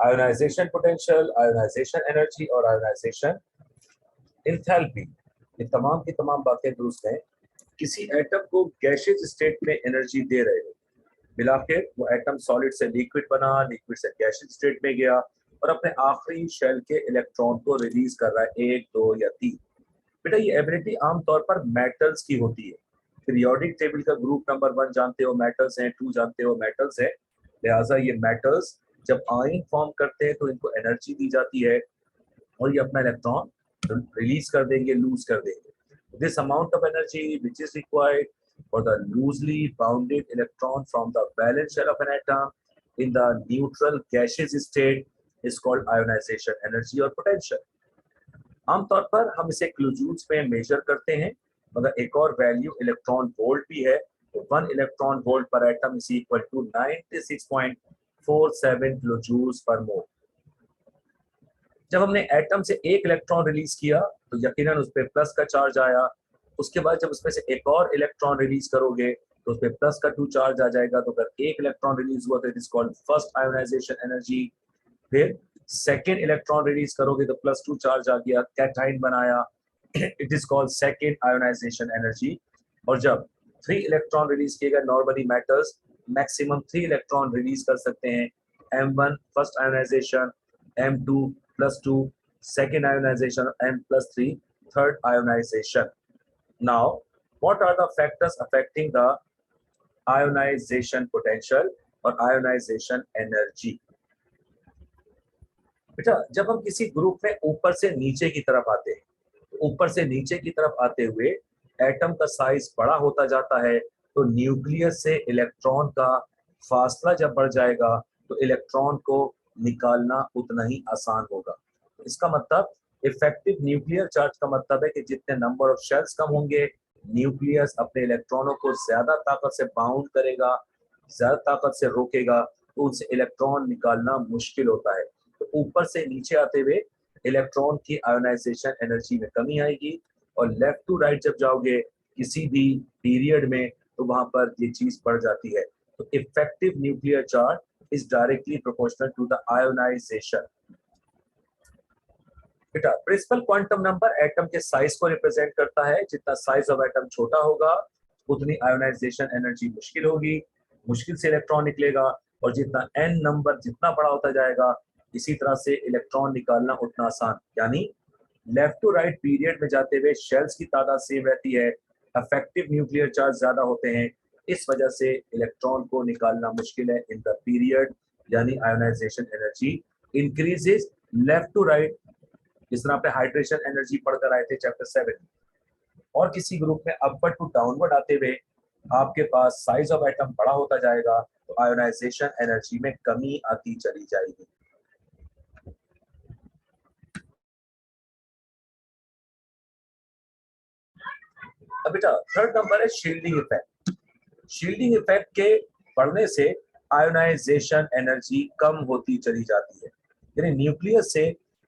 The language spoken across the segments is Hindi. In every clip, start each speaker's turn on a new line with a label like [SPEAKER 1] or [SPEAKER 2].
[SPEAKER 1] आयोनाइजेशन पोटेंशियल, आयोनाइजेशन एनर्जी और आयोनाइजेशन एंथैल्पी, ये तमाम की तमाम बातें दुरुस्त हैं। किसी एटम को गैसियस स्टेट में एनर्जी दे रहे हो, मिलाकर वो एटम सॉलिड से लिक्विड बना, लिक्विड से गैसियस स्टेट में गया और अपने आखिरी शेल के इलेक्ट्रॉन को रिलीज कर रहा है, 1, 2 या 3। बेटा ये एबिलिटी आमतौर पर मेटल्स की होती है। पीरियोडिक टेबल का ग्रुप नंबर 1 जानते हो मेटल्स हैं, 2 जानते हो मेटल्स है। लिहाजा ये मेटल्स जब आयन फॉर्म करते हैं तो इनको एनर्जी दी जाती है और ये अपना इलेक्ट्रॉन रिलीज कर देंगे, लूज कर देंगे। This amount of energy which is required for the loosely bounded electron from the valence shell of an atom in the neutral gaseous state is called ionisation energy और पोटेंशियल। आमतौर पर हम इसे किलोजूल्स में मेजर करते हैं, मगर एक और वैल्यू इलेक्ट्रॉन वोल्ट भी है। तो 1 इलेक्ट्रॉन वोल्ट पर एटम इज इक्वल टू 96.47 किलोजूल्स पर मोल। जब हमने एटम से एक इलेक्ट्रॉन रिलीज किया तो यकीनन उस पर प्लस का चार्ज आया। उसके बाद जब उसमें से एक और इलेक्ट्रॉन रिलीज करोगे तो उस पर प्लस का 2 चार्ज आ जाएगा। तो अगर एक इलेक्ट्रॉन रिलीज हुआ तो it is called first ionisation energy. फिर सेकेंड इलेक्ट्रॉन रिलीज करोगे तो +2 चार्ज आ गया, कैटाइन बनाया, it is called second ionisation energy. और जब 3 इलेक्ट्रॉन रिलीज किए गए, normally metals maximum 3 electron release कर सकते हैं। M1 first ionisation, M2 +2 second ionization, M+3 third ionization. Now, what are the factors affecting the ionization potential or ionization energy? बेटा जब हम किसी ग्रुप में ऊपर से नीचे की तरफ आते हैं, तो ऊपर से नीचे की तरफ आते हुए एटम का साइज बड़ा होता जाता है, तो न्यूक्लियस से इलेक्ट्रॉन का फासला जब बढ़ जाएगा तो इलेक्ट्रॉन को निकालना उतना ही आसान होगा। इसका मतलब इफेक्टिव न्यूक्लियर चार्ज का मतलब है कि जितने नंबर ऑफ शेल्स कम होंगे, न्यूक्लियस अपने इलेक्ट्रॉनों को ज्यादा ताकत से बाउंड करेगा, ज्यादा ताकत से रोकेगा, तो उनसे इलेक्ट्रॉन निकालना मुश्किल होता है। तो ऊपर से नीचे आते हुए इलेक्ट्रॉन की आयोनाइजेशन एनर्जी में कमी आएगी और लेफ्ट टू राइट जब जाओगे किसी भी पीरियड में तो वहां पर ये चीज बढ़ जाती है। तो effective nuclear charge is directly proportional to the ionisation. बेटा प्रिंसिपल क्वांटम नंबर एटम के साइज को रिप्रेजेंट करता है। जितना साइज ऑफ एटम छोटा होगा उतनी आयोनाइजेशन एनर्जी मुश्किल होगी, मुश्किल से इलेक्ट्रॉन निकलेगा। और जितना एन नंबर जितना बड़ा होता जाएगा, इसी तरह से इलेक्ट्रॉन निकालना उतना आसान। यानी लेफ्ट टू राइट पीरियड में जाते हुए शेल्स की तादाद सेम रहती है, इफेक्टिव न्यूक्लियर चार्ज ज्यादा होते हैं, इस वजह से इलेक्ट्रॉन को निकालना मुश्किल है इन द पीरियड, यानी ionisation energy increases left to right. जिस तरह आपने हाइड्रेशन एनर्जी पढ़कर आए थे चैप्टर 7, और किसी ग्रुप में अपवर्ड टू डाउनवर्ड आते हुए आपके पास साइज ऑफ एटम बड़ा होता जाएगा तो आयोनाइजेशन एनर्जी में कमी आती चली जाएगी। अब बेटा थर्ड नंबर है शील्डिंग इफेक्ट। शील्डिंग इफेक्ट के बढ़ने से आयोनाइजेशन एनर्जी कम होती चली जाती है। यानी न्यूक्लियस से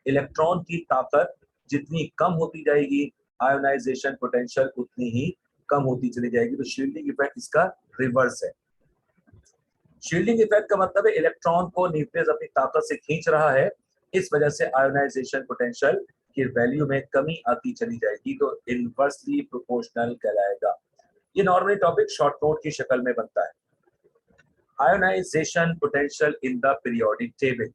[SPEAKER 1] इलेक्ट्रॉन की ताकत जितनी कम होती जाएगी, आयोनाइजेशन पोटेंशियल उतनी ही कम होती चली जाएगी। तो शील्डिंग इफेक्ट इसका रिवर्स है। शील्डिंग इफेक्ट का मतलब है इलेक्ट्रॉन को न्यूक्लियस अपनी ताकत से खींच रहा है, इस वजह से आयोनाइजेशन पोटेंशियल की वैल्यू में कमी आती चली जाएगी, तो इनवर्सली प्रोपोर्शनल कहलाएगा। ये नॉर्मली टॉपिक शॉर्ट नोट की शक्ल में बनता है। Ionization potential in the periodic table.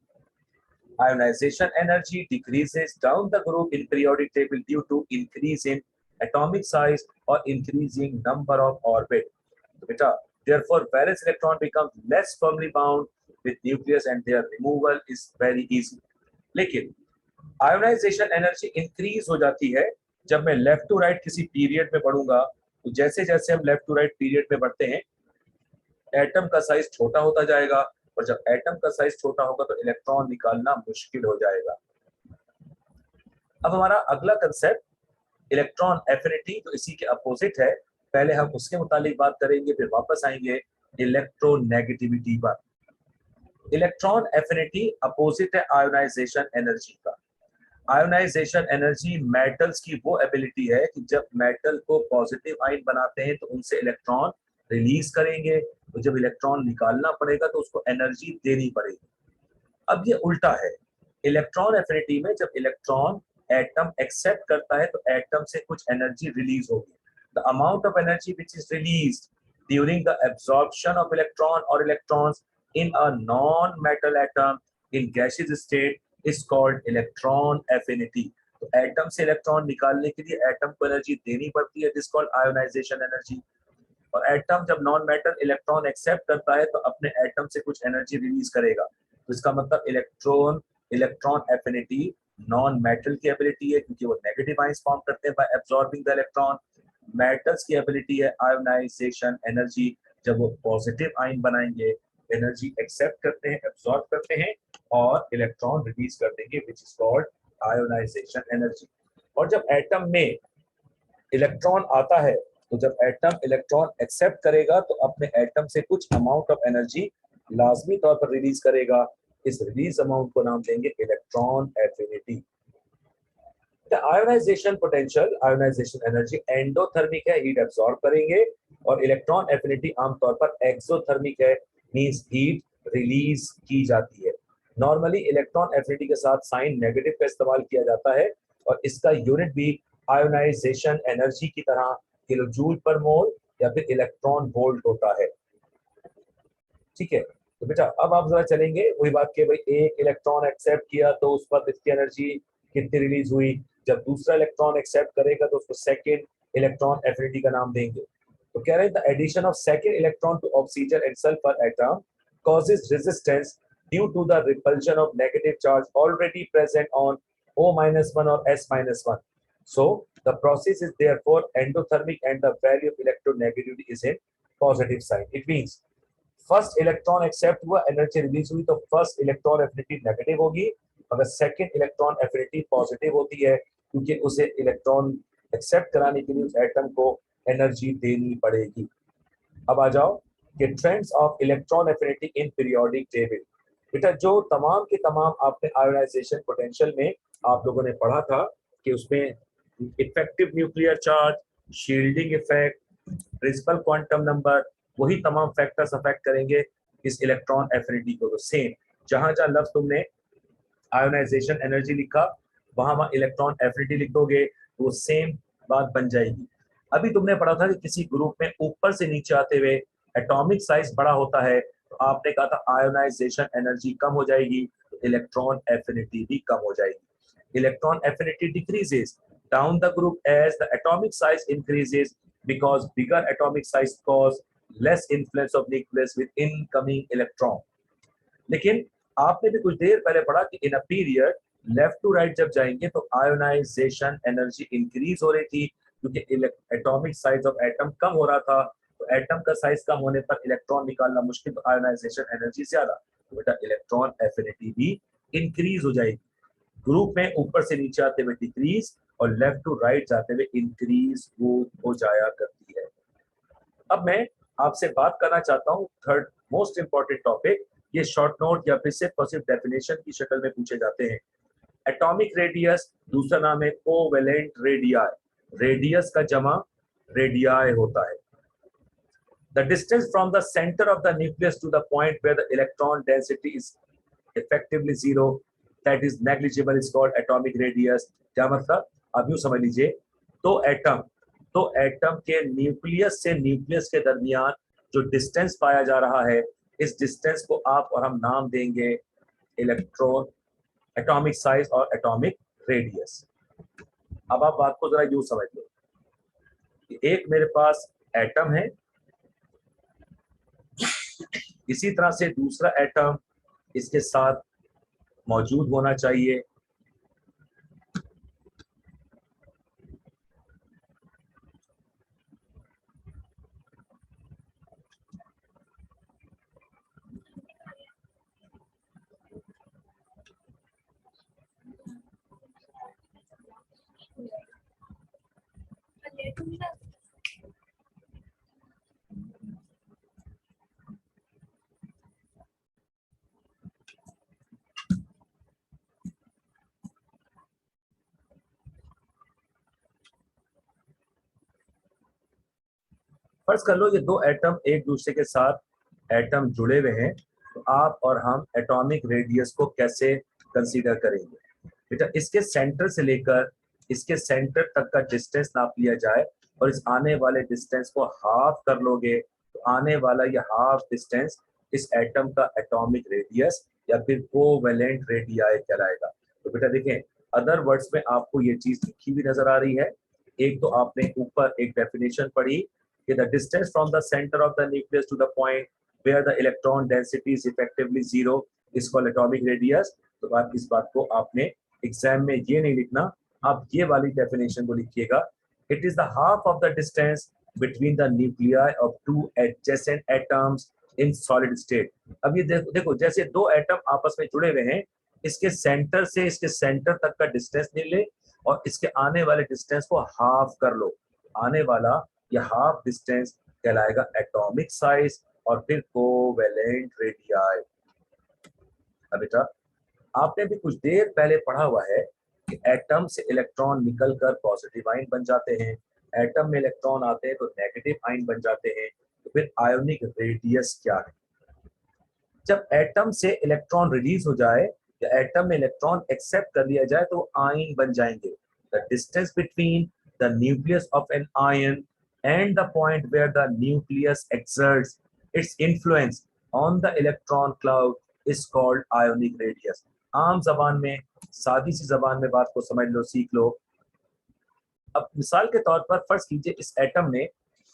[SPEAKER 1] Ionization energy decreases down the group in periodic table due to increase in atomic size or increasing number of orbit. Beta, therefore, valence electron becomes less firmly bound with nucleus and their removal is very easy. लेकिन आयोनाइजेशन एनर्जी इंक्रीज हो जाती है जब मैं लेफ्ट टू राइट किसी पीरियड में बढ़ूंगा। तो जैसे जैसे हम लेफ्ट टू राइट पीरियड में बढ़ते हैं, एटम का साइज छोटा होता जाएगा, और जब एटम का साइज छोटा होगा तो इलेक्ट्रॉन निकालना मुश्किल हो जाएगा। अब हमारा अगला कंसेप्ट इलेक्ट्रॉन एफिनिटी, तो इसी के अपोजिट है। पहले हम उसके मुतालिक बात करेंगे, फिर वापस आएंगे इलेक्ट्रोनेगेटिविटी पर। इलेक्ट्रॉन एफिनिटी अपोजिट है आयोनाइजेशन एनर्जी का। आयोनाइजेशन एनर्जी मेटल्स की वो एबिलिटी है कि जब मेटल को पॉजिटिव आयन बनाते हैं तो उनसे इलेक्ट्रॉन रिलीज करेंगे, तो जब इलेक्ट्रॉन निकालना पड़ेगा तो उसको एनर्जी देनी पड़ेगी। अब ये उल्टा है, इलेक्ट्रॉन एफिनिटी में जब इलेक्ट्रॉन एटम एक्सेप्ट करता है तो एटम से कुछ एनर्जी रिलीज होगी. The amount of energy which is released during the absorption of electron और electrons in a non metal atom in gaseous state is called electron affinity. तो एटम से इलेक्ट्रॉन निकालने के लिए एटम को एनर्जी देनी पड़ती है, दिस कॉल्ड आयोनाइजेशन एनर्जी. और एटम जब नॉन मेटल इलेक्ट्रॉन एक्सेप्ट करता है तो अपने एटम से कुछ एनर्जी रिलीज करेगा. तो इसका मतलब इलेक्ट्रॉन एफिनिटी नॉन मेटल की एबिलिटी है क्योंकि वो नेगेटिव आयंस फॉर्म करते हैं bye absorbing the electron. Metals की एबिलिटी है आयोनाइजेशन एनर्जी, जब वो पॉजिटिव आयन बनाएंगे एनर्जी एक्सेप्ट करते हैं, एब्जॉर्ब करते हैं और इलेक्ट्रॉन रिलीज कर देंगे, which is called ionisation energy. और जब एटम में इलेक्ट्रॉन आता है तो जब एटम इलेक्ट्रॉन एक्सेप्ट करेगा तो अपने एटम से कुछ अमाउंट ऑफ एनर्जी लाजमी तौर पर रिलीज करेगा. इस रिलीज अमाउंट को नाम देंगे electron affinity. The ionisation potential, ionisation energy endothermic है, हीट एब्सॉर्ब करेंगे, और इलेक्ट्रॉन एफिनिटी आमतौर पर एक्सोथर्मिक है, मींस हीट रिलीज की जाती है. नॉर्मली इलेक्ट्रॉन एफिनिटी के साथ साइन नेगेटिव का इस्तेमाल किया जाता है और इसका यूनिट भी आयोनाइजेशन एनर्जी की तरह किलोजूल पर मोल या फिर इलेक्ट्रॉन वोल्ट होता है. ठीक है, तो बेटा अब आप जरा चलेंगे वही बात के, भाई एक इलेक्ट्रॉन एक्सेप्ट किया तो उस पर इसकी एनर्जी कितनी रिलीज हुई. जब दूसरा इलेक्ट्रॉन एक्सेप्ट करेगा तो उसको सेकंड इलेक्ट्रॉन एफिनिटी का नाम देंगे. तो कह रहे हैं the addition of second electron to oxygen and sulphur atom causes resistance due to the repulsion of negative charge already present on O-1 or S-1. So the process is therefore endothermic and the value of electronegativity is in positive sign. It means first electron accept हुआ, एनर्जी रिलीज हुई, तो फर्स्ट इलेक्ट्रॉन एफिनिटी नेगेटिव होगी, अगर सेकंड इलेक्ट्रॉन एफिनिटी पॉजिटिव होती है क्योंकि उसे इलेक्ट्रॉन एक्सेप्ट कराने के लिए उस एटम को एनर्जी देनी पड़ेगी. अब आ जाओ कि trends of electron affinity in periodic table. बेटा जो तमाम के तमाम आपने आयोनाइजेशन पोटेंशियल में आप लोगों ने पढ़ा था कि उसमें effective nuclear charge, shielding effect, principal quantum number, वही तमाम फैक्टर्स अफेक्ट करेंगे इस इलेक्ट्रॉन एफिनिटी को. तो सेम जहां जहां लफ्ज तुमने आयोनाइजेशन एनर्जी लिखा वहां वहां इलेक्ट्रॉन एफिनिटी लिख दोगे तो वो सेम बात बन जाएगी. अभी तुमने पढ़ा था कि किसी ग्रुप में ऊपर से नीचे आते हुए एटॉमिक साइज बड़ा होता है तो आपने कहा था आयोनाइजेशन एनर्जी कम हो जाएगी तो इलेक्ट्रॉन एफिनिटी भी कम हो जाएगी. Electron affinity decreases down the group as the atomic size increases because bigger atomic size cause less influence of nucleus with incoming electron. लेकिन आपने भी कुछ देर पहले पढ़ा कि in a period left to right जब जाएंगे तो आयोनाइजेशन एनर्जी इंक्रीज हो रही थी क्योंकि एटॉमिक साइज ऑफ एटम कम हो रहा था. तो एटम का साइज कम होने पर इलेक्ट्रॉन निकालना मुश्किल, तो आयोनाइजेशन एनर्जी ज्यादा, तो बेटा इलेक्ट्रॉन एफिनिटी भी इंक्रीज हो जाएगी. ग्रुप में ऊपर से नीचे आते हुए डिक्रीज और लेफ्ट टू राइट जाते हुए इंक्रीज हो जाया करती है. अब मैं आपसे बात करना चाहता हूं थर्ड मोस्ट इंपॉर्टेंट टॉपिक, ये शॉर्ट नोट या फिर सिर्फ और सिर्फ डेफिनेशन की शक्ल में पूछे जाते हैं. एटॉमिक रेडियस, दूसरा नाम है कोवेलेंट रेडियाई. रेडियस का जमा रेडियाई होता है. The distance from the center of the nucleus to the point where the electron density is effectively zero, that is negligible, is called atomic radius. क्या मतलब, अब यूं समझ लीजिए, तो एटम के न्यूक्लियस से न्यूक्लियस के दरमियान जो डिस्टेंस पाया जा रहा है, इस डिस्टेंस को आप और हम नाम देंगे इलेक्ट्रॉन एटॉमिक साइज और एटॉमिक रेडियस. अब आप बात को जरा यूं समझ लो, एक मेरे पास एटम है, इसी तरह से दूसरा एटम इसके साथ मौजूद होना चाहिए. फर्ज कर लो ये दो एटम एक दूसरे के साथ एटम जुड़े हुए हैं, तो आप और हम एटॉमिक रेडियस को कैसे कंसीडर करेंगे। बेटा इसके सेंटर से लेकर इसके सेंटर तक का डिस्टेंस नाप लिया जाए और इस आने वाले डिस्टेंस को हाफ कर लोगे तो आने वाला ये हाफ डिस्टेंस इस एटम का एटॉमिक रेडियस या फिर कोवेलेंट रेडियाई कहलाएगा। तो बेटा देखें अदर वर्ड्स में आपको ये चीज लिखी हुई नजर आ रही है। एक तो आपने ऊपर एक डेफिनेशन पढ़ी कि the distance from the centre of the nucleus to the point where the electron density is effectively zero is called atomic radius. तो आप इस बात को आपने एग्जाम में ये नहीं लिखना, आप ये वाली डेफिनेशन को लिखिएगा। It is the half of the distance between the nuclei of two adjacent atoms in solid state. अब ये देखो जैसे दो एटम आपस में जुड़े हुए हैं, इसके सेंटर से इसके सेंटर तक का डिस्टेंस ले ले और इसके आने वाले डिस्टेंस को हाफ कर लो। आने वाला ये हाफ डिस्टेंस कहलाएगा एटॉमिक साइज और फिर कोवेलेंट रेडियाई। अब बेटा आपने भी कुछ देर पहले पढ़ा हुआ है कि एटम से इलेक्ट्रॉन निकलकर पॉजिटिव आयन बन जाते हैं, एटम में इलेक्ट्रॉन आते हैं तो नेगेटिव आयन बन जाते हैं। तो फिर आयोनिक रेडियस क्या है। जब एटम से इलेक्ट्रॉन रिलीज हो जाए या एटम में इलेक्ट्रॉन एक्सेप्ट कर लिया जाए तो आयन बन जाएंगे। The distance between the nucleus of an ion and the point where the nucleus exerts its influence on the electron cloud is called ionic radius. आम जबान में सादी सी जबान में बात को समझ लो, सीख लो। अब मिसाल के तौर पर फर्ज कीजिए इस एटम ने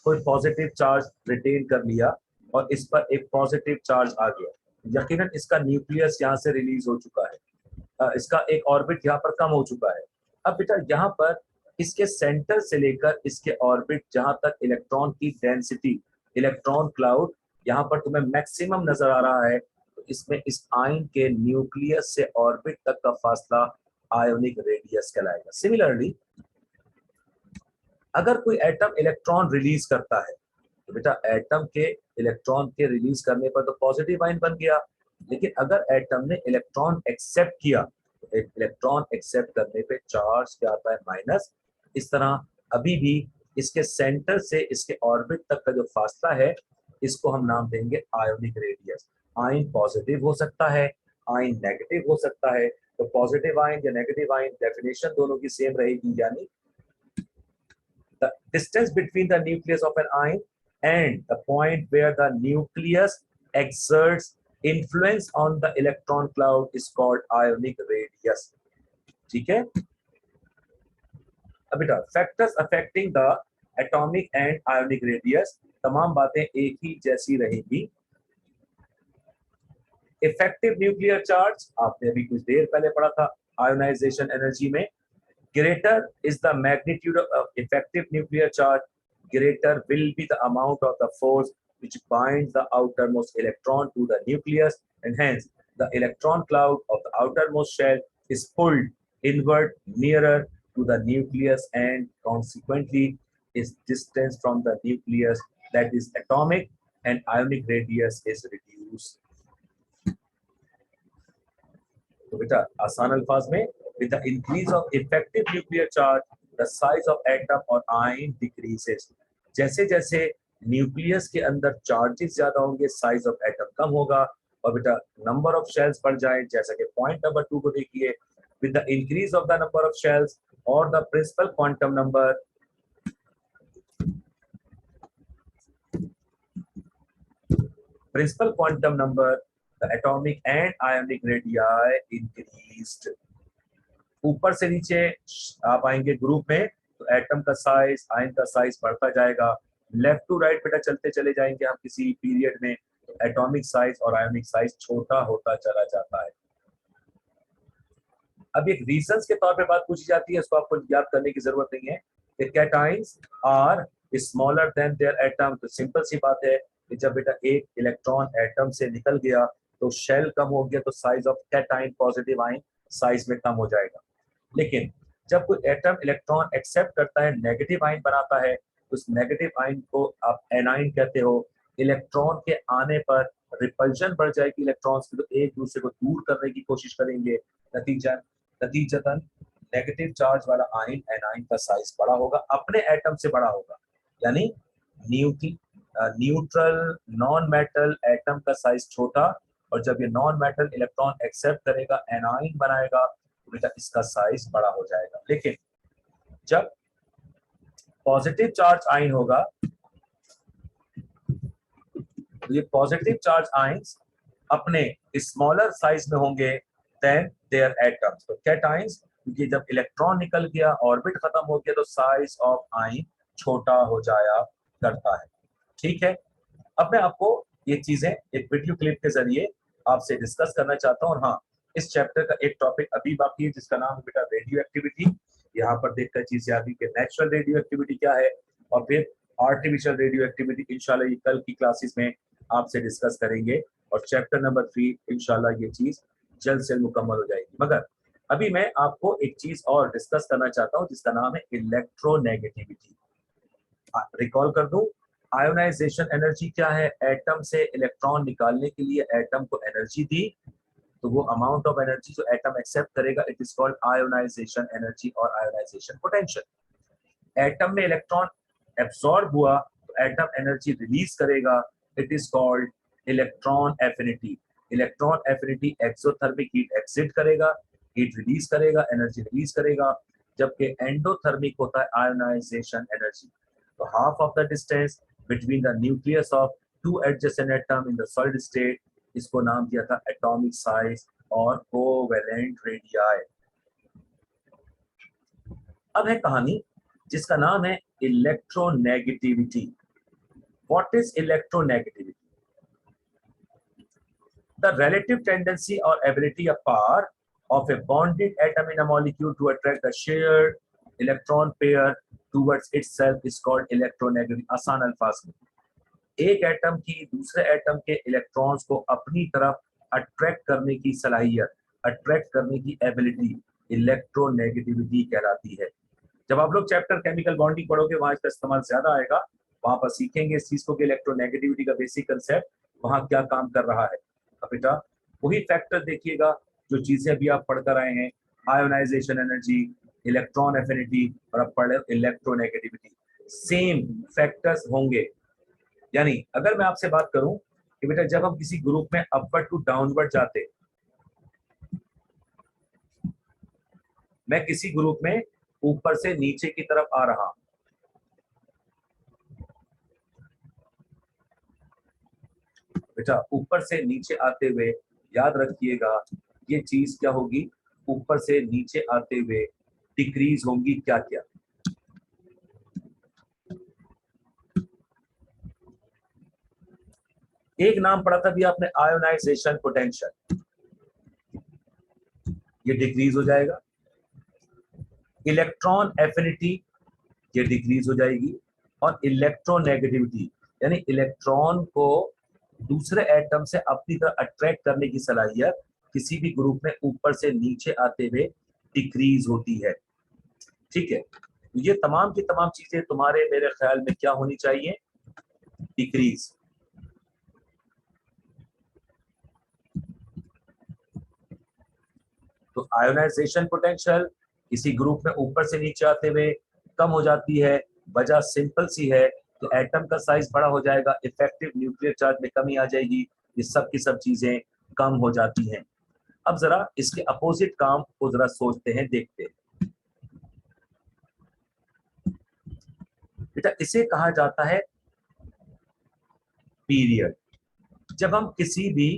[SPEAKER 1] कोई पॉजिटिव चार्ज रिटेन कर लिया और इस पर एक पॉजिटिव चार्ज आ गया। यकीनन इसका न्यूक्लियस यहाँ से रिलीज हो चुका है, इसका एक ऑर्बिट यहाँ पर कम हो चुका है। अब बेटा यहाँ पर इसके सेंटर से लेकर इसके ऑर्बिट जहां तक इलेक्ट्रॉन की डेंसिटी, इलेक्ट्रॉन क्लाउड यहाँ पर तुम्हें मैक्सिमम नजर आ रहा है, तो इसमें इस आयन के न्यूक्लियस से ऑर्बिट तक का फासला आयोनिक रेडियस कहलाएगा। सिमिलरली अगर कोई एटम इलेक्ट्रॉन रिलीज करता है तो बेटा एटम के इलेक्ट्रॉन के रिलीज करने पर तो पॉजिटिव आयन बन गया, लेकिन अगर एटम ने इलेक्ट्रॉन एक्सेप्ट किया तो इलेक्ट्रॉन एक्सेप्ट करने पे चार्ज क्या आता है, माइनस। इस तरह अभी भी इसके सेंटर से इसके ऑर्बिट तक का जो फासला है इसको हम नाम देंगे आयोनिक रेडियस। आयन पॉजिटिव हो सकता है, आयन नेगेटिव हो सकता है, तो पॉजिटिव आयन या नेगेटिव आयन डेफिनेशन दोनों की सेम रहेगी, यानी the distance between the nucleus of an ion and the point where the nucleus exerts influence on the electron cloud is called ionic radius। ठीक है। अब बेटा factors affecting the atomic and ionic radius, तमाम बातें एक ही जैसी रहेगी। इफेक्टिव न्यूक्लियर चार्ज आपने अभी कुछ देर पहले पढ़ा था आयोनाइजेशन एनर्जी में। Greater is the magnitude of effective nuclear charge, greater will be the amount of the force which binds the outermost electron to the nucleus, and hence the electron cloud of the outermost shell is pulled inward nearer to the nucleus, and consequently its distance from the nucleus, that is atomic and ionic radius, is reduced। तो बेटा आसान अल्फाज में, with the increase of effective nuclear charge the size of atom or ion decreases। जैसे जैसे न्यूक्लियस के अंदर चार्जेस ज्यादा होंगे साइज ऑफ एटम कम होगा, और बेटा नंबर ऑफ शेल्स बढ़ जाए, जैसा कि पॉइंट नंबर 2 को देखिए। with the increase of the number of shells or the principal quantum number the atomic and ionic radii increased। ऊपर से नीचे आप आएंगे ग्रुप में तो एटम का साइज, आयन का साइज बढ़ता जाएगा। लेफ्ट टू राइट बेटा चलते चले जाएंगे हम किसी पीरियड में तो एटॉमिक साइज और आयोनिक साइज छोटा होता चला जाता है। अब एक रीजंस के तौर पे बात पूछी जाती है, इसको आपको याद करने की जरूरत नहीं है कि cations are smaller than their atom. तो सिंपल सी बात है कि जब बेटा एक इलेक्ट्रॉन एटम से निकल गया तो शेल कम हो गया, तो size of cation, positive ion, size में कम हो जाएगा। लेकिन जब कोई एटम इलेक्ट्रॉन एक्सेप्ट करता है, नेगेटिव आयन बनाता है, तो उस नेगेटिव आयन को आप एनाइन कहते हो। इलेक्ट्रॉन के आने पर रिपल्शन बढ़ जाएगी इलेक्ट्रॉन्स की, तो एक दूसरे को दूर करने की कोशिश करेंगे। नतीजतन नेगेटिव चार्ज वाला आयन एनाइन का साइज बड़ा होगा, अपने एटम से बड़ा होगा, यानी न्यूट्रल नॉन मेटल एटम का साइज छोटा और जब ये नॉन मेटल इलेक्ट्रॉन एक्सेप्ट करेगा, एनाइन बनाएगा, तो बेटा इसका साइज बड़ा हो जाएगा। लेकिन जब पॉजिटिव चार्ज आयन होगा, तो ये पॉजिटिव चार्ज आयंस अपने स्मॉलर साइज में होंगे देन देयर एटम्स। तो कैटायंस, क्योंकि जब इलेक्ट्रॉन निकल गया, ऑर्बिट खत्म हो गया, तो साइज ऑफ आयन छोटा हो जाया करता है। ठीक है, अब मैं आपको ये चीजें एक वीडियो क्लिप के जरिए आपसे डिस्कस करना चाहता हूँ। और हाँ, इस चैप्टर का एक टॉपिक अभी बाकी है जिसका नाम है बेटा रेडियो एक्टिविटी। यहाँ पर देखकर चीज याद कि नेचुरल रेडियो एक्टिविटी क्या है और फिर आर्टिफिशियल रेडियो एक्टिविटी इंशाल्लाह ये कल की क्लासेस में आपसे डिस्कस करेंगे। और चैप्टर नंबर 3 इंशाल्लाह ये चीज जल्द से मुकम्मल हो जाएगी। मगर अभी मैं आपको एक चीज और डिस्कस करना चाहता हूँ जिसका नाम है इलेक्ट्रोनेगेटिविटी। रिकॉल कर दूं, आयोनाइजेशन एनर्जी क्या है? एटम से इलेक्ट्रॉन निकालने के लिए एटम को एनर्जी दी, तो वो अमाउंट ऑफ एनर्जी जो एटम एक्सेप्ट करेगा, it is called ionisation energy और आयोनाइजेशन पोटेंशियल। एटम में इलेक्ट्रॉन एब्सॉर्ब हुआ तो एटम एनर्जी रिलीज करेगा, it is called electron affinity. Electron affinity exothermic heat exit करेगा, हीट रिलीज करेगा, एनर्जी रिलीज करेगा, जबकि एंडोथर्मिक होता है आयोनाइजेशन एनर्जी। तो half of the distance between the nucleus of two adjacent atom in the solid state, इसको नाम दिया था एटॉमिक साइज और कोवेलेंट रेडियाई। अब है कहानी जिसका नाम है electronegativity. What is electronegativity? The relative tendency or ability of power of a bonded atom in a molecule to attract the shared electron pair towards itself is called electronegativity। आसान अल्फाज में, एक एटम की दूसरे एटम के इलेक्ट्रॉन्स को अपनी तरफ अट्रैक्ट करने की सलाहियत, अट्रैक्ट करने की एबिलिटी इलेक्ट्रोनेगेटिविटी कहलाती है। जब आप लोग चैप्टर केमिकल बॉन्डिंग पढ़ोगे वहां इसका इस्तेमाल ज्यादा आएगा, वहां पर सीखेंगे इस चीज को कि इलेक्ट्रोनेगेटिविटी का बेसिक कंसेप्ट वहां क्या काम कर रहा है। अब बेटा वही फैक्टर देखिएगा जो चीजें अभी आप पढ़कर आए हैं, आयोनाइजेशन एनर्जी, इलेक्ट्रॉन एफिनिटी और अब पढ़ रहे इलेक्ट्रोनेगेटिविटी, सेम फैक्टर्स होंगे। यानी अगर मैं आपसे बात करूं कि बेटा जब हम किसी ग्रुप में अपवर्ड टू डाउनवर्ड जाते, मैं किसी ग्रुप में ऊपर से नीचे की तरफ आ रहा, बेटा ऊपर से नीचे आते हुए याद रखिएगा ये चीज क्या होगी, ऊपर से नीचे आते हुए डिक्रीज होंगी क्या क्या? एक नाम पढ़ा था भी आपने आयोनाइजेशन पोटेंशियल, ये डिक्रीज हो जाएगा। इलेक्ट्रॉन एफिनिटी ये डिक्रीज हो जाएगी। और इलेक्ट्रोनेगेटिविटी यानी इलेक्ट्रॉन को दूसरे एटम से अपनी तरफ अट्रैक्ट करने की सलाहियत किसी भी ग्रुप में ऊपर से नीचे आते हुए डिक्रीज होती है। ठीक है, तो ये तमाम की तमाम चीजें तुम्हारे मेरे ख्याल में क्या होनी चाहिए? डिक्रीज। तो आयोनाइजेशन पोटेंशियल किसी ग्रुप में ऊपर से नीचे आते हुए कम हो जाती है, वजह सिंपल सी है कि एटम का साइज बड़ा हो जाएगा, इफेक्टिव न्यूक्लियर चार्ज में कमी आ जाएगी, ये सब की सब चीजें कम हो जाती हैं। अब जरा इसके अपोजिट काम को जरा सोचते हैं, देखते हैं। बेटा इसे कहा जाता है पीरियड। जब हम किसी भी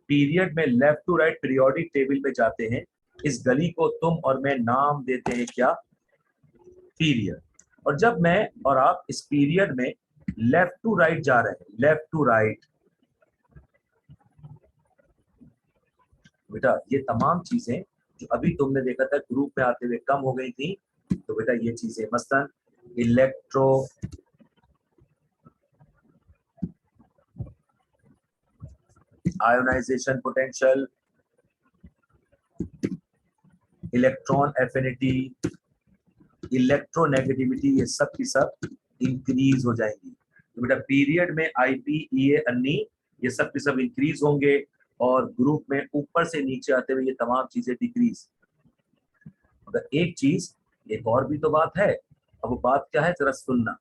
[SPEAKER 1] पीरियड में left to right periodic table में जाते हैं, इस गली को तुम और मैं नाम देते हैं क्या? पीरियड। और जब मैं और आप इस पीरियड में लेफ्ट टू राइट जा रहे हैं, लेफ्ट टू राइट, बेटा ये तमाम चीजें जो अभी तुमने देखा था ग्रुप में आते हुए कम हो गई थी, तो बेटा ये चीजें मसलन electro ionisation potential, electron affinity, electronegativity, ये सब की सब इंक्रीज हो जाएंगी। तो बेटा पीरियड में IPEA अन्नी ये सब की सब इंक्रीज होंगे और ग्रुप में ऊपर से नीचे आते हुए ये तमाम चीजें डिक्रीज। मगर एक चीज, एक और भी तो बात है। अब वो बात क्या है जरा सुनना।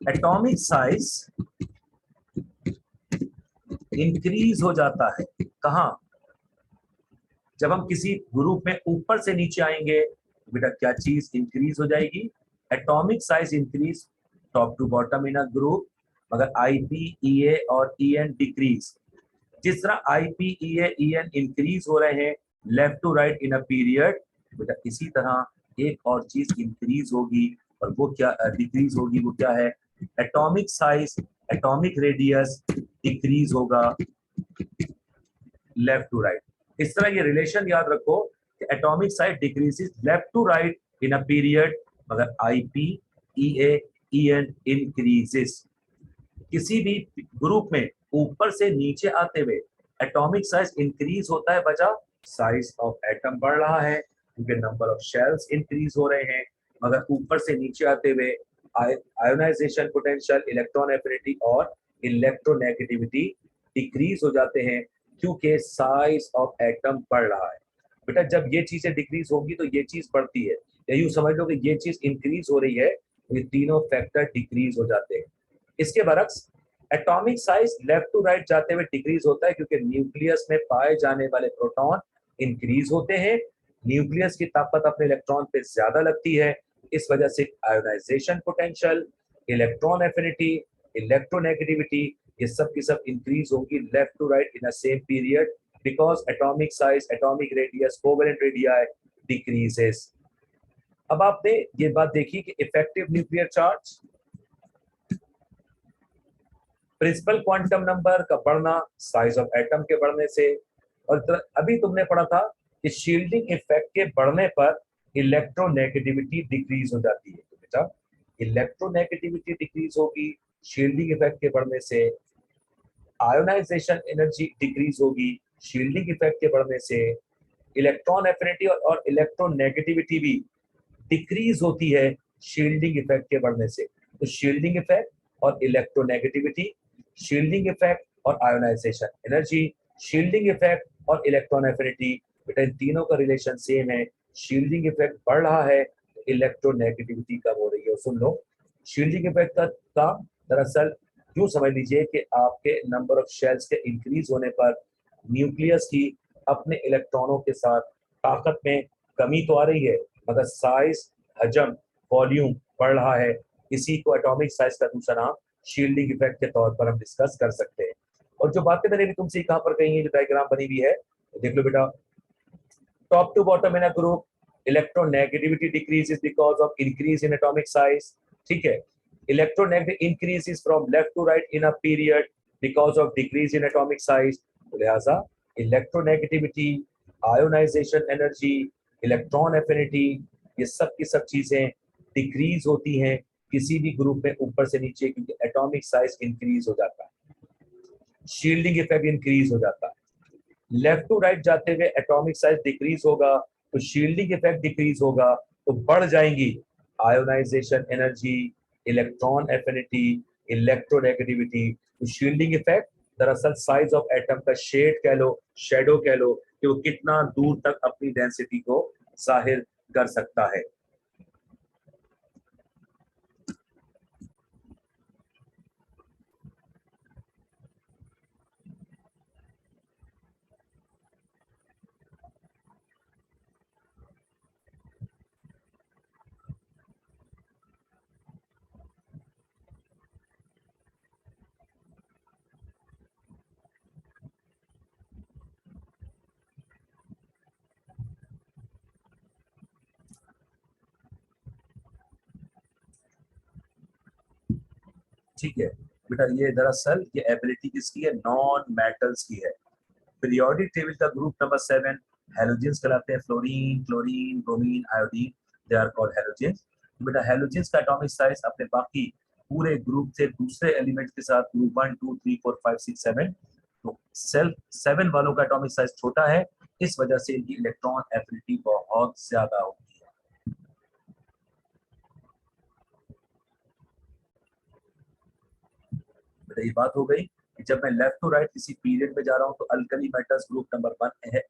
[SPEAKER 1] एटॉमिक साइज इंक्रीज हो जाता है। कहां? जब हम किसी ग्रुप में ऊपर से नीचे आएंगे बेटा क्या चीज इंक्रीज हो जाएगी? Atomic size increase top to bottom in a group, मगर आईपी, ईए और ईएन डिक्रीज। जिस तरह आईपी, ईए, ईएन इंक्रीज हो रहे हैं left to right in a period, बेटा इसी तरह एक और चीज इंक्रीज होगी, और वो क्या डिक्रीज होगी? वो क्या है? Atomic size, atomic radius decrease होगा लेफ्ट टू राइट। इस तरह ये रिलेशन याद रखो कि atomic size decreases left to right in a period, मगर आईपी, ईए, ईएन इंक्रीजेस। किसी भी ग्रुप में ऊपर से नीचे आते हुए एटॉमिक साइज इंक्रीज होता है, वजह साइज ऑफ एटम बढ़ रहा है क्योंकि नंबर ऑफ शेल्स इंक्रीज हो रहे हैं, मगर ऊपर से नीचे आते हुए आयोनाइजेशन पोटेंशियल, इलेक्ट्रॉन एफिनिटी और इलेक्ट्रोनेगेटिविटी डिक्रीज हो जाते हैं क्योंकि साइज ऑफ एटम बढ़ रहा है। बेटा जब ये चीजें डिक्रीज होंगी तो ये चीज बढ़ती है, या यूं समझ लो कि ये चीज इंक्रीज हो रही है, ये तीनों फैक्टर डिक्रीज हो जाते हैं। इसके बरक्स atomic size left to right जाते हुए डिक्रीज होता है क्योंकि न्यूक्लियस में पाए जाने वाले प्रोटॉन इंक्रीज होते हैं, न्यूक्लियस की ताकत अपने इलेक्ट्रॉन पे ज्यादा लगती है, इस वजह से ionisation potential, electron affinity, electronegativity ये सब की सब इंक्रीज होंगी left to right in a same period because atomic size, atomic radius, covalent radii decreases. अब आपने ये बात देखी कि effective nuclear charge, principal quantum number का बढ़ना साइज ऑफ एटम के बढ़ने से, और अभी तुमने पढ़ा था कि शील्डिंग इफेक्ट के बढ़ने पर इलेक्ट्रोनेगेटिविटी डिक्रीज हो जाती है। तो बेटा इलेक्ट्रोनेगेटिविटी डिक्रीज होगी शील्डिंग इफेक्ट के बढ़ने से, आयोनाइजेशन एनर्जी डिक्रीज होगी शील्डिंग इफेक्ट के बढ़ने से, इलेक्ट्रॉन एफिनिटी और इलेक्ट्रोनेगेटिविटी भी डिक्रीज होती है शील्डिंग इफेक्ट के बढ़ने से। तो शील्डिंग इफेक्ट और इलेक्ट्रोनेगेटिविटी, शील्डिंग इफेक्ट और आयोनाइजेशन एनर्जी, शील्डिंग इफेक्ट और इलेक्ट्रॉन एफिनिटी, बेटा इन तीनों का रिलेशन सेम है। शील्डिंग इफेक्ट बढ़ रहा है तो इलेक्ट्रोनेगेटिविटी कम हो रही है। सुन लो, शील्डिंग इफेक्ट का दरअसल यूं समझ लीजिए कि आपके नंबर ऑफ शेल्स के इंक्रीज होने पर न्यूक्लियस की अपने इलेक्ट्रॉनों के साथ ताकत में कमी तो आ रही है, मगर साइज, हजम, वॉल्यूम बढ़ रहा है। इसी को एटॉमिक साइज का दूसरा नाम शील्डिंग इफेक्ट के तौर पर हम डिस्कस कर सकते हैं। और जो बातें मैंने भी तुमसे कहां पर कही है, जो डायग्राम बनी हुई है, तो देख लो बेटा, top to bottom in a group electronegativity decreases because of increase in atomic size. ठीक है, electronegative increases from left to right in a period because of decrease in atomic size. तो लिहाजा electronegativity, ionisation energy, electron affinity, ये सब की सब चीजें डिक्रीज होती हैं किसी भी ग्रुप में ऊपर से नीचे, क्योंकि एटॉमिक साइज इंक्रीज हो जाता है, शील्डिंग इफेक्ट इंक्रीज हो जाता है। लेफ्ट टू राइट जाते हुए एटॉमिक साइज डिक्रीज होगा तो शील्डिंग इफेक्ट डिक्रीज होगा, तो बढ़ जाएंगी ionisation energy, electron affinity, electronegativity. तो शील्डिंग इफेक्ट दरअसल साइज ऑफ एटम का शेड कह लो, शेडो कह लो, कि वो कितना दूर तक अपनी डेंसिटी को जाहिर कर सकता है। ठीक है बेटा, ये दरअसल ये एबिलिटी किसकी है? नॉन मेटल्स की है। पीरियोडिक टेबल का ग्रुप नंबर 7 हेलोजेंस कहलाते हैं। Fluorine, chlorine, bromine, iodine, they are called halogens. बेटा हेलोजेंस का एटॉमिक साइज अपने बाकी पूरे ग्रुप से दूसरे एलिमेंट्स के साथ ग्रुप 1 2 3 4 5 6 7, तो सेल्फ 7 वालों का एटॉमिक साइज छोटा है, इस वजह से इनकी इलेक्ट्रॉन एफिनिटी बहुत ज्यादा होती है। बेटा ये बात हो गई कि जब मैं लेफ्ट टू राइट किसी पीरियड में जा रहा हूँ तो अल्कली मेटल्स ग्रुप नंबर 1 है,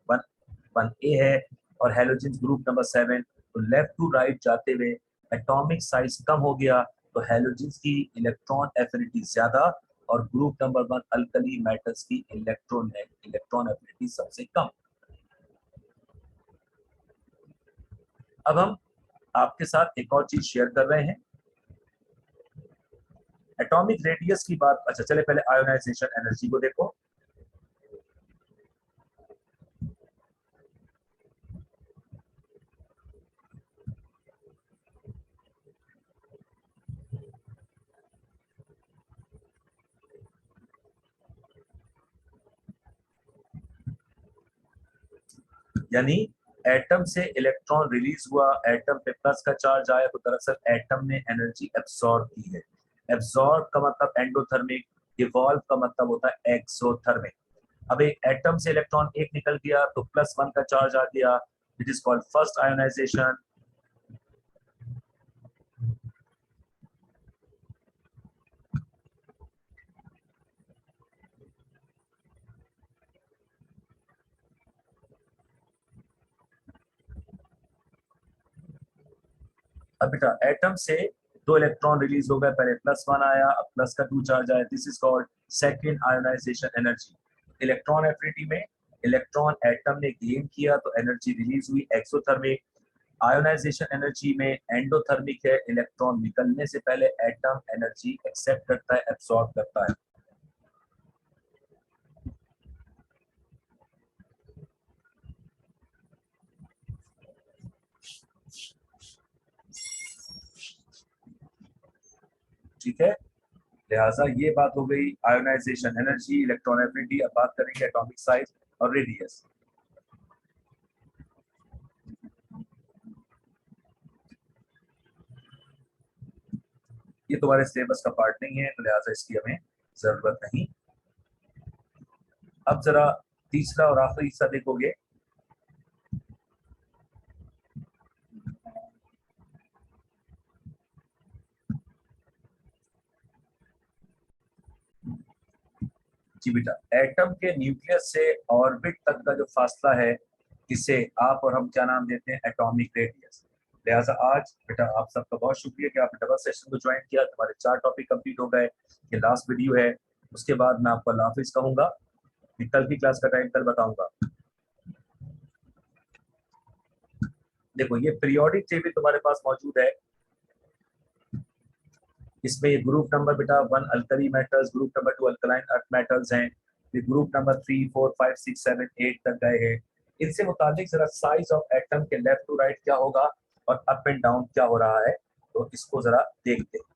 [SPEAKER 1] 1 ए है, और हेलोजेंस ग्रुप नंबर 7। तो लेफ्ट टू राइट जाते हुए एटॉमिक साइज कम हो गया तो हेलोजेंस की इलेक्ट्रॉन एफिनिटी ज्यादा और ग्रुप नंबर 1 अल्कली मेटल्स की इलेक्ट्रॉन एफिनिटी सबसे कम। अब हम आपके साथ एक और चीज शेयर कर रहे हैं, एटॉमिक रेडियस की बात। अच्छा चले पहले आयोनाइजेशन एनर्जी को देखो। यानी एटम से इलेक्ट्रॉन रिलीज हुआ, एटम पे प्लस का चार्ज आया, तो दरअसल एटम ने एनर्जी एब्सॉर्ब की है। एब्सॉर्ब का मतलब एंडोथर्मिक, इवॉल्व का मतलब होता है एक्सोथर्मिक। अब एक एटम से इलेक्ट्रॉन एक निकल गया तो +1 का चार्ज आ गया, it is called first ionisation. अब बेटा एटम से 2 इलेक्ट्रॉन रिलीज हो गए, पहले +1 आया, अब प्लस का 2 चार्ज आया, this is called second ionisation energy. Electron affinity में इलेक्ट्रॉन एटम ने गेन किया तो एनर्जी रिलीज हुई एक्सोथर्मिक। आयोनाइजेशन एनर्जी में एंडोथर्मिक है, इलेक्ट्रॉन निकलने से पहले एटम एनर्जी एक्सेप्ट करता है, एब्सॉर्ब करता है। ठीक है, लिहाजा ये बात हो गई आयोनाइजेशन एनर्जी, इलेक्ट्रॉन एफिनिटी। अब बात करेंगे एटॉमिक साइज और रेडियस। ये तुम्हारे सिलेबस का पार्ट नहीं है तो लिहाजा इसकी हमें जरूरत नहीं। अब जरा तीसरा और आखिरी हिस्सा देखोगे। जी बेटा, एटम के न्यूक्लियस से ऑर्बिट तक का जो फासला है, इसे आप और हम क्या नाम देते हैं, एटॉमिक रेडियस। लिहाजा आज बेटा आप सबका बहुत शुक्रिया कि आपने डबल सेशन को ज्वाइन किया। तुम्हारे 4 टॉपिक कंप्लीट हो गए, ये लास्ट वीडियो है। उसके बाद मैं आपको अल्लाह हाफिज कहूंगा, कल की क्लास का टाइम कल बताऊंगा। देखो ये पीरियोडिक टेबल तुम्हारे पास मौजूद है, इसमें ये ग्रुप नंबर बेटा 1 alkali metals, group number 2 alkaline earth metals हैं, ये ग्रुप नंबर 3 4 5 6 7 8 तक गए हैं। इनसे मुताबिक जरा साइज ऑफ एटम के लेफ्ट टू राइट क्या होगा और अप एंड डाउन क्या हो रहा है, तो इसको जरा देखते हैं।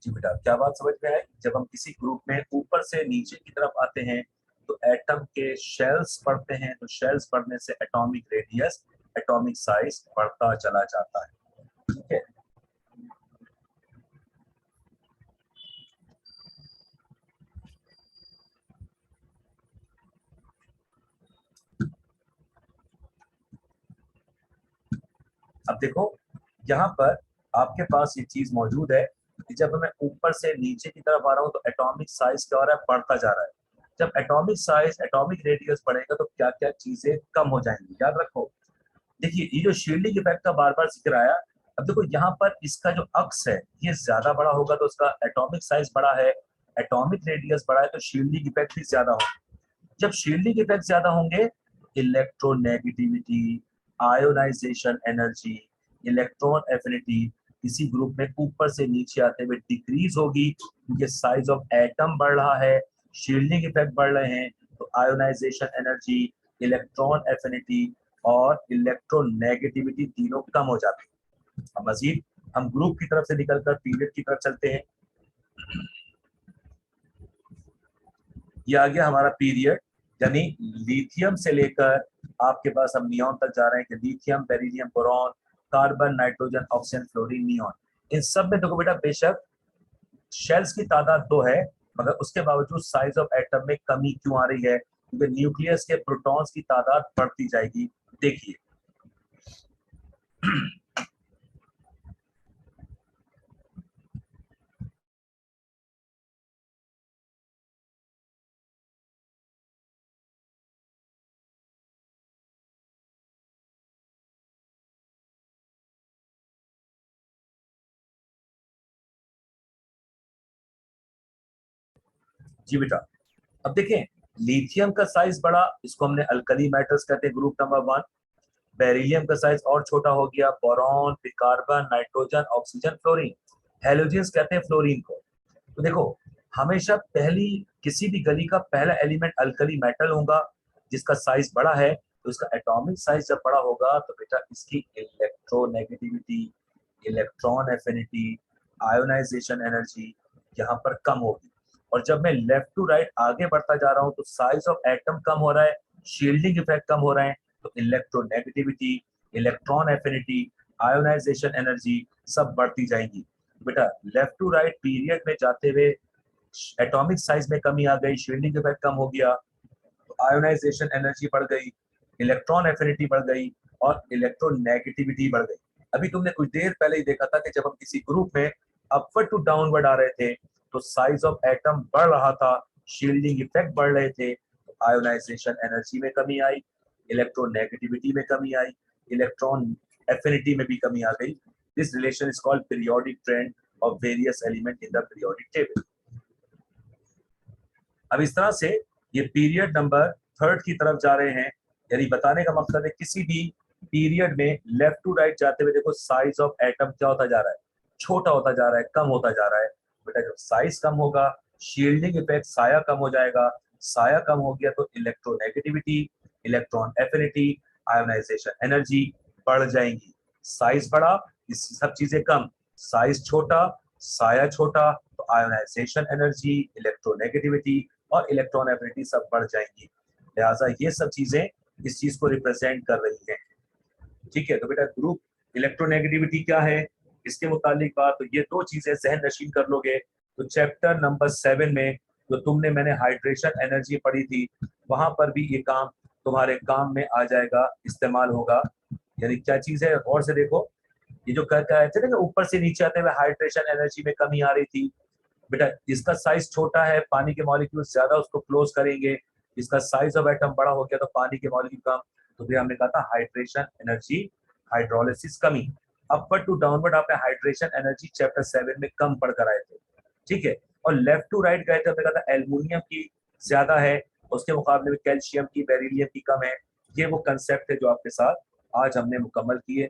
[SPEAKER 1] जी बेटा, क्या बात समझ में आई? जब हम किसी ग्रुप में ऊपर से नीचे की तरफ आते हैं तो एटम के शेल्स पढ़ते हैं, तो शेल्स पढ़ने से एटॉमिक रेडियस, एटॉमिक साइज बढ़ता चला जाता है। ठीक है, अब देखो यहाँ पर आपके पास ये चीज मौजूद है कि जब मैं ऊपर से नीचे की तरफ आ रहा हूँ तो एटॉमिक साइज क्या हो रहा है, बढ़ता जा रहा है। जब एटॉमिक साइज, एटॉमिक रेडियस बढ़ेगा तो क्या क्या चीजें कम हो जाएंगी, याद रखो। देखिए ये जो शील्डिंग इफेक्ट का बार बार जिक्र आया, अब देखो यहाँ पर इसका जो अक्स है ये ज्यादा बड़ा होगा तो उसका एटॉमिक साइज बड़ा है, एटॉमिक रेडियस बड़ा है तो शील्डिंग इफेक्ट भी ज्यादा होगा। जब शील्डिंग इफेक्ट ज्यादा होंगे, electronegativity, ionisation energy, electron affinity किसी ग्रुप में ऊपर से नीचे आते हुए डिक्रीज होगी, क्योंकि साइज ऑफ एटम बढ़ रहा है, शील्डिंग इफेक्ट बढ़ रहे हैं, तो आयोनाइजेशन एनर्जी, इलेक्ट्रॉन एफिनिटी और इलेक्ट्रोनेगेटिविटी तीनों कम हो जाते हैं। अब मजीद हम ग्रुप की तरफ से निकलकर पीरियड की तरफ चलते हैं। ये आ गया हमारा पीरियड, यानी लिथियम से लेकर आपके पास हम नियॉन तक जा रहे हैं कि lithium, beryllium, boron, carbon, nitrogen, oxygen, fluorine, neon. इन सब में देखो बेटा बेशक शेल्स की तादाद 2 है, मगर उसके बावजूद साइज ऑफ एटम में कमी क्यों आ रही है, क्योंकि न्यूक्लियस के प्रोटॉन्स की तादाद बढ़ती जाएगी। देखिए जी बेटा, अब देखें, लिथियम का साइज बड़ा, इसको हमने अल्कली मेटल्स कहते हैं, ग्रुप नंबर 1। बेरिलियम का साइज और छोटा हो गया, boron, carbon, nitrogen, oxygen, fluorine. Halogens कहते हैं फ्लोरीन को। तो देखो, हमेशा पहली किसी भी गली का पहला एलिमेंट अल्कली मेटल होगा जिसका साइज बड़ा है, तो इसका एटॉमिक साइज जब बड़ा होगा तो बेटा इसकी electronegativity, electron affinity, ionisation energy यहाँ पर कम होगी। और जब मैं लेफ्ट टू राइट आगे बढ़ता जा रहा हूँ तो साइज ऑफ एटम कम हो रहा है, शील्डिंग इफेक्ट कम हो रहा है, तो electronegativity, electron affinity, ionisation energy सब बढ़ती जाएंगी। बेटा लेफ्ट टू राइट पीरियड में जाते हुए एटॉमिक साइज में कमी आ गई, शील्डिंग इफेक्ट कम हो गया, तो आयोनाइजेशन एनर्जी बढ़ गई, इलेक्ट्रॉन एफिनिटी बढ़ गई और इलेक्ट्रोनेगेटिविटी बढ़ गई। अभी तुमने कुछ देर पहले ही देखा था कि जब हम किसी ग्रुप में अपवर्ड टू डाउनवर्ड आ रहे थे तो साइज ऑफ एटम बढ़ रहा था, शील्डिंग इफेक्ट बढ़ रहे थे, तो आयोनाइजेशन एनर्जी में कमी आई, इलेक्ट्रोनेगेटिविटी में कमी आई, इलेक्ट्रॉन एफिनिटी में भी कमी आ गई। This relation is called periodic trend of various element in the periodic table. अब इस तरह से ये पीरियड नंबर 3 की तरफ जा रहे हैं, यानी बताने का मकसद है किसी भी पीरियड में लेफ्ट टू राइट जाते हुए देखो साइज ऑफ एटम क्या होता जा रहा है, छोटा होता जा रहा है, कम होता जा रहा है। बेटा जब साइज कम होगा, शील्डिंग इफेक्ट, साया कम हो जाएगा, साया कम हो गया तो electronegativity, electron affinity, ionisation energy बढ़ जाएंगी। साइज बढ़ा, इस सब चीजें कम, साइज छोटा, साया छोटा, तो आयोनाइजेशन एनर्जी, इलेक्ट्रोनेगेटिविटी और इलेक्ट्रॉन एफिनिटी सब बढ़ जाएंगी। लिहाजा ये सब चीजें इस चीज को रिप्रेजेंट कर रही हैं। ठीक है, तो बेटा ग्रुप इलेक्ट्रोनेगेटिविटी क्या है, इसके मुतालिक बात, तो ये दो चीजें जहन नशीन कर लोगे तो चैप्टर नंबर 7 में जो तुमने मैंने हाइड्रेशन एनर्जी पढ़ी थी, वहां पर भी ये काम तुम्हारे काम में आ जाएगा, इस्तेमाल होगा। यानी क्या चीज है, और से देखो, ये जो कहता है ना ऊपर से नीचे आते हुए हाइड्रेशन एनर्जी में कमी आ रही थी, बेटा इसका साइज छोटा है, पानी के मॉलिक्यूल्स ज्यादा उसको क्लोज करेंगे, इसका साइज ऑफ एटम बड़ा हो गया तो पानी के मॉलिक्यूल कम, तो फिर हमने कहा था हाइड्रेशन एनर्जी, हाइड्रोलिसिस कमी। अपवर्ड टू डाउनवर्ड आपने हाइड्रेशन एनर्जी चैप्टर 7 में कम पढ़कर आए थे। ठीक है, और लेफ्ट टू राइट गए थे, हमने कहा था एल्युमिनियम की ज्यादा है, उसके मुकाबले में कैल्शियम की, बेरिलियम की कम है। ये वो कंसेप्ट है जो आपके साथ आज हमने मुकम्मल किए।